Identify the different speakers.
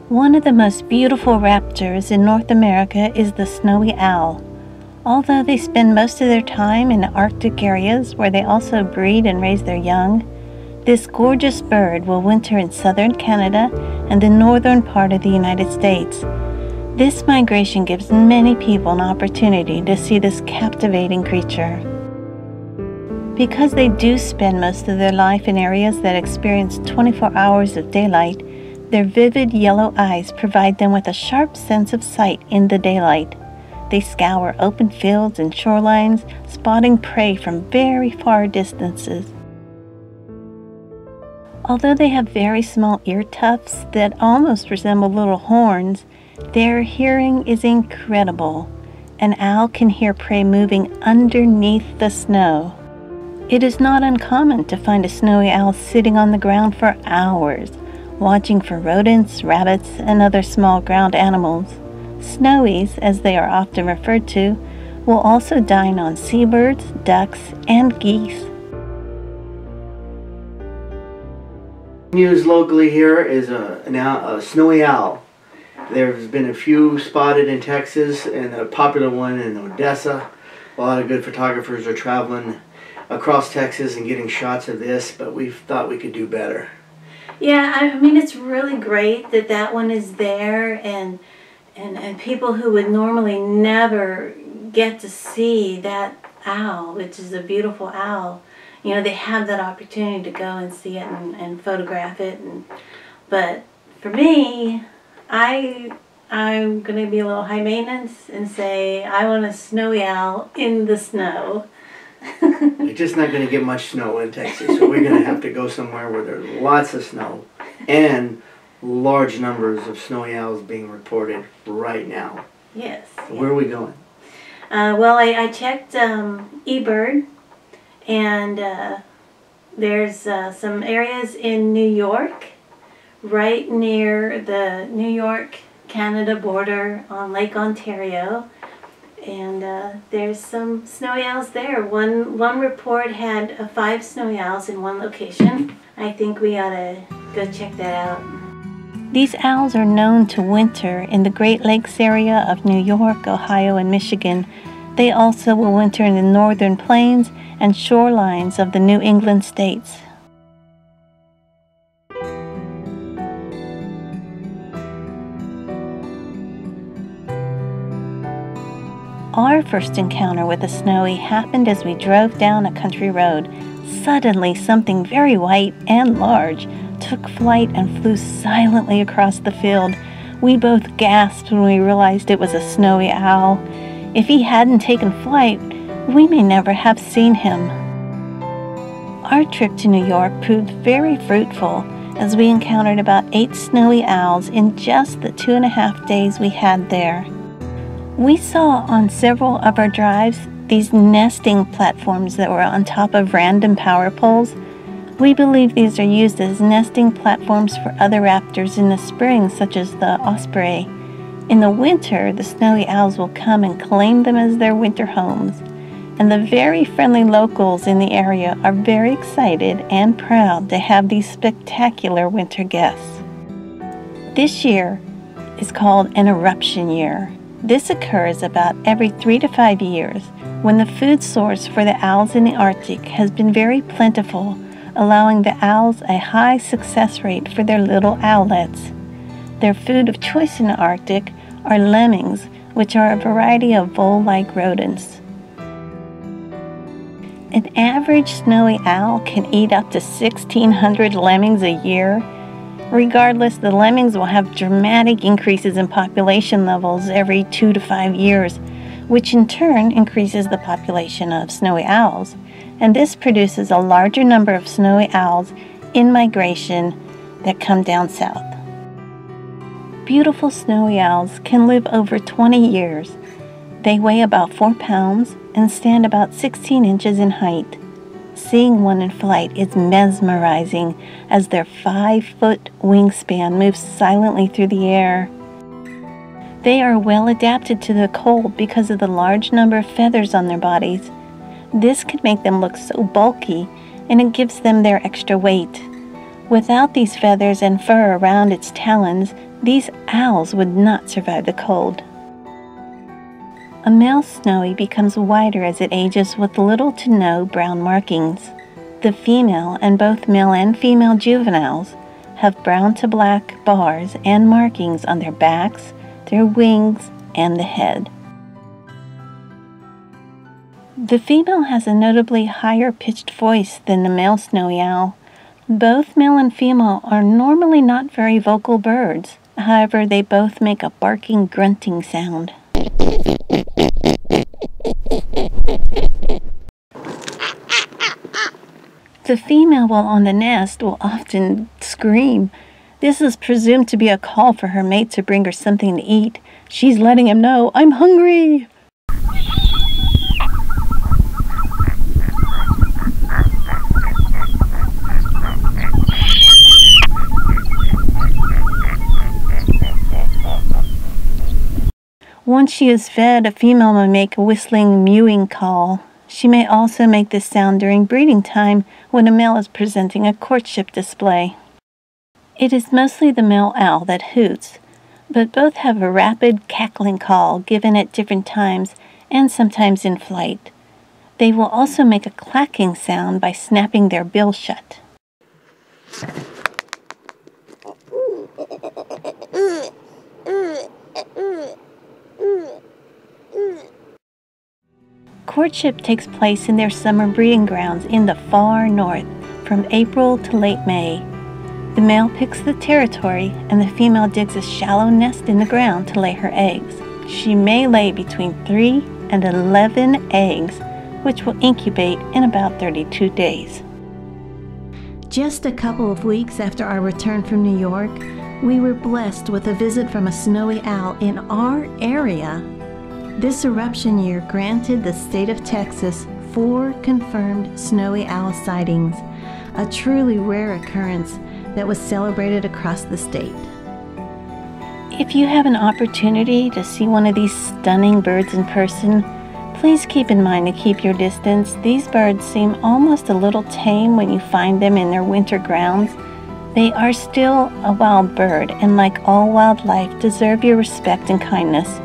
Speaker 1: One of the most beautiful raptors in North America is the snowy owl. Although they spend most of their time in Arctic areas where they also breed and raise their young, this gorgeous bird will winter in southern Canada and the northern part of the United States. This migration gives many people an opportunity to see this captivating creature. Because they do spend most of their life in areas that experience 24 hours of daylight, their vivid yellow eyes provide them with a sharp sense of sight in the daylight. They scour open fields and shorelines, spotting prey from very far distances. Although they have very small ear tufts that almost resemble little horns, their hearing is incredible. An owl can hear prey moving underneath the snow. It is not uncommon to find a snowy owl sitting on the ground for hours, watching for rodents, rabbits, and other small ground animals. Snowies, as they are often referred to, will also dine on seabirds, ducks, and geese.
Speaker 2: News locally here is a snowy owl. There's been a few spotted in Texas and a popular one in Odessa. A lot of good photographers are traveling across Texas and getting shots of this, but we thought we could do better.
Speaker 1: Yeah, I mean, it's really great that that one is there, and people who would normally never get to see that owl, which is a beautiful owl, you know, they have that opportunity to go and see it and photograph it. But for me, I'm going to be a little high maintenance and say I want a snowy owl in the snow.
Speaker 2: We're just not going to get much snow in Texas, so we're going to have to go somewhere where there's lots of snow and large numbers of snowy owls being reported right now.
Speaker 1: Yes.
Speaker 2: So where are we going?
Speaker 1: Well, I checked eBird, and there's some areas in New York, right near the New York-Canada border on Lake Ontario. And there's some snowy owls there. One report had 5 snowy owls in one location. I think we ought to go check that out. These owls are known to winter in the Great Lakes area of New York, Ohio, and Michigan. They also will winter in the northern plains and shorelines of the New England states. Our first encounter with a snowy happened as we drove down a country road. Suddenly, something very white and large took flight and flew silently across the field. We both gasped when we realized it was a snowy owl. If he hadn't taken flight, we may never have seen him. Our trip to New York proved very fruitful, as we encountered about 8 snowy owls in just the 2.5 days we had there. We saw on several of our drives these nesting platforms that were on top of random power poles. We believe these are used as nesting platforms for other raptors in the spring, such as the osprey. In the winter, the snowy owls will come and claim them as their winter homes, and the very friendly locals in the area are very excited and proud to have these spectacular winter guests. This year is called an eruption year. This occurs about every 3 to 5 years when the food source for the owls in the Arctic has been very plentiful, allowing the owls a high success rate for their little owlets. Their food of choice in the Arctic are lemmings, which are a variety of vole-like rodents. An average snowy owl can eat up to 1,600 lemmings a year. Regardless, the lemmings will have dramatic increases in population levels every 2 to 5 years, which in turn increases the population of snowy owls, and this produces a larger number of snowy owls in migration that come down south. Beautiful snowy owls can live over 20 years. They weigh about 4 pounds and stand about 16 inches in height. Seeing one in flight is mesmerizing as their 5-foot wingspan moves silently through the air. They are well adapted to the cold because of the large number of feathers on their bodies. This can make them look so bulky, and it gives them their extra weight. Without these feathers and fur around its talons, These owls would not survive the cold. A male snowy becomes whiter as it ages with little to no brown markings. The female and both male and female juveniles have brown to black bars and markings on their backs, their wings, and the head. The female has a notably higher pitched voice than the male snowy owl. Both male and female are normally not very vocal birds. However, they both make a barking, grunting sound. The female, while on the nest, will often scream. This is presumed to be a call for her mate to bring her something to eat. She's letting him know, "I'm hungry!" Once she is fed, a female may make a whistling, mewing call. She may also make this sound during breeding time when a male is presenting a courtship display. It is mostly the male owl that hoots, but both have a rapid, cackling call given at different times and sometimes in flight. They will also make a clacking sound by snapping their bill shut. Courtship takes place in their summer breeding grounds in the far north, from April to late May. The male picks the territory, and the female digs a shallow nest in the ground to lay her eggs. She may lay between 3 and 11 eggs, which will incubate in about 32 days. Just a couple of weeks after our return from New York, we were blessed with a visit from a snowy owl in our area. This eruption year granted the state of Texas 4 confirmed snowy owl sightings, a truly rare occurrence that was celebrated across the state. If you have an opportunity to see one of these stunning birds in person, please keep in mind to keep your distance. These birds seem almost a little tame when you find them in their winter grounds. They are still a wild bird, and like all wildlife, deserve your respect and kindness.